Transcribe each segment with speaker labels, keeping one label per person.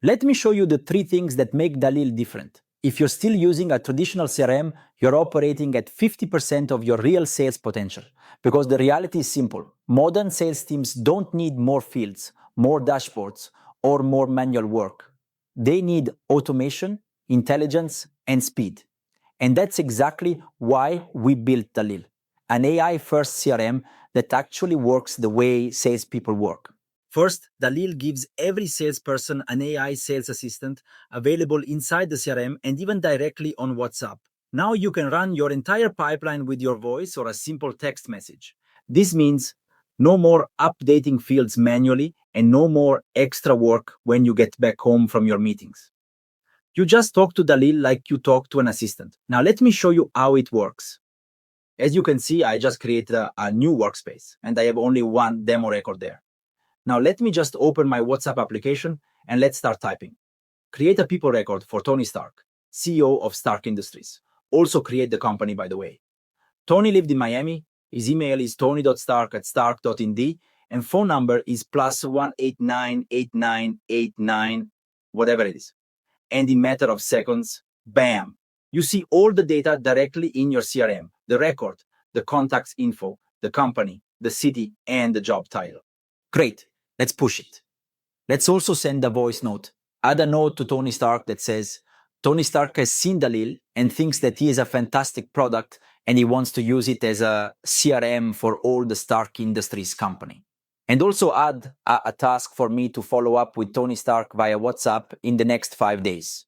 Speaker 1: Let me show you the 3 things that make Dalil different. If you're still using a traditional CRM, you're operating at 50% of your real sales potential. Because the reality is simple. Modern sales teams don't need more fields, more dashboards, or more manual work. They need automation, intelligence, and speed. And that's exactly why we built Dalil, an AI-first CRM that actually works the way salespeople work. First, Dalil gives every salesperson an AI sales assistant available inside the CRM and even directly on WhatsApp. Now you can run your entire pipeline with your voice or a simple text message. This means no more updating fields manually and no more extra work when you get back home from your meetings. You just talk to Dalil like you talk to an assistant. Now let me show you how it works. As you can see, I just created a new workspace and I have only one demo record there. Now let me just open my WhatsApp application and let's start typing. Create a people record for Tony Stark, CEO of Stark Industries. Also create the company, by the way. Tony lived in Miami. His email is tony.stark@stark.ind and phone number is +1898989, whatever it is. And in matter of seconds, bam, you see all the data directly in your CRM, the record, the contacts info, the company, the city, and the job title. Great, let's push it. Let's also send a voice note. Add a note to Tony Stark that says, Tony Stark has seen Dalil and thinks that he is a fantastic product and he wants to use it as a CRM for all the Stark Industries company. And also add a task for me to follow up with Tony Stark via WhatsApp in the next 5 days.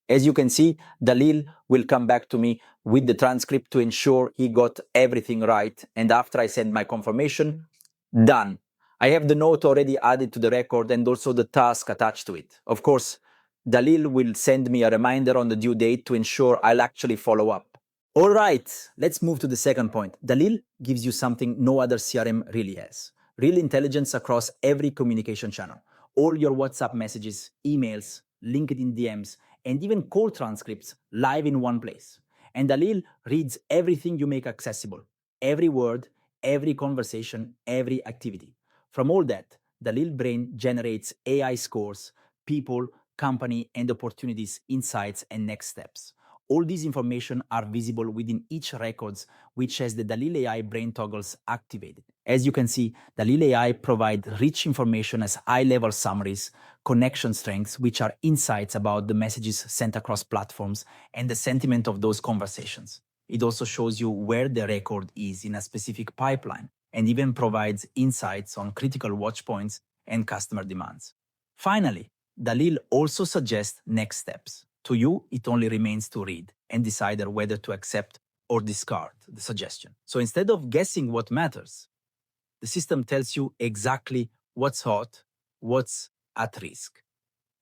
Speaker 1: As you can see, Dalil will come back to me with the transcript to ensure he got everything right. And after I send my confirmation, done. I have the note already added to the record and also the task attached to it. Of course, Dalil will send me a reminder on the due date to ensure I'll actually follow up. All right, let's move to the second point. Dalil gives you something no other CRM really has. Real intelligence across every communication channel. All your WhatsApp messages, emails, LinkedIn DMs, and even call transcripts live in one place. And Dalil reads everything you make accessible. Every word, every conversation, every activity. From all that, Dalil Brain generates AI scores, people, company, and opportunities, insights, and next steps. All these information are visible within each records, which has the Dalil AI brain toggles activated. As you can see, Dalil AI provides rich information as high-level summaries, connection strengths, which are insights about the messages sent across platforms and the sentiment of those conversations. It also shows you where the record is in a specific pipeline and even provides insights on critical watch points and customer demands. Finally, Dalil also suggests next steps. To you, it only remains to read and decide whether to accept or discard the suggestion. So instead of guessing what matters, the system tells you exactly what's hot, what's at risk,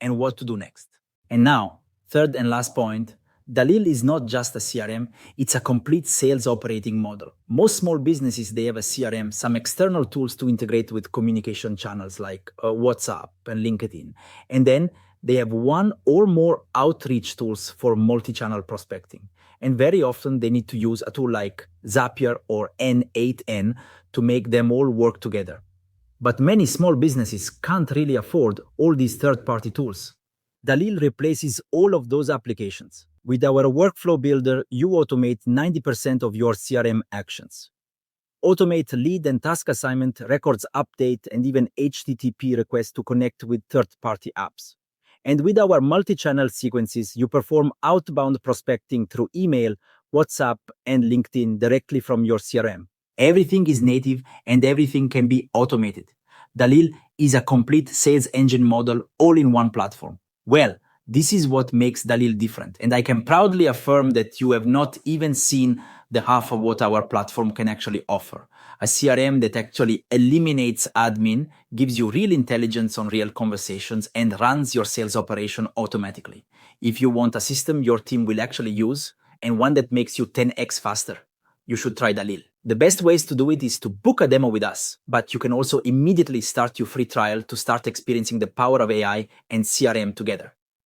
Speaker 1: and what to do next. And now, third and last point, Dalil is not just a CRM, it's a complete sales operating model. Most small businesses, they have a CRM, some external tools to integrate with communication channels like WhatsApp and LinkedIn. And then they have one or more outreach tools for multi-channel prospecting. And very often they need to use a tool like Zapier or N8N to make them all work together. But many small businesses can't really afford all these third-party tools. Dalil replaces all of those applications. With our workflow builder, you automate 90% of your CRM actions. Automate lead and task assignment, records update, and even HTTP requests to connect with third-party apps. And with our multi-channel sequences, you perform outbound prospecting through email, WhatsApp, and LinkedIn directly from your CRM. Everything is native and everything can be automated. Dalil is a complete sales engine model all in one platform. Well, this is what makes Dalil different, and I can proudly affirm that you have not even seen the half of what our platform can actually offer. A CRM that actually eliminates admin, gives you real intelligence on real conversations, and runs your sales operation automatically. If you want a system your team will actually use, and one that makes you 10x faster, you should try Dalil. The best ways to do it is to book a demo with us, but you can also immediately start your free trial to start experiencing the power of AI and CRM together.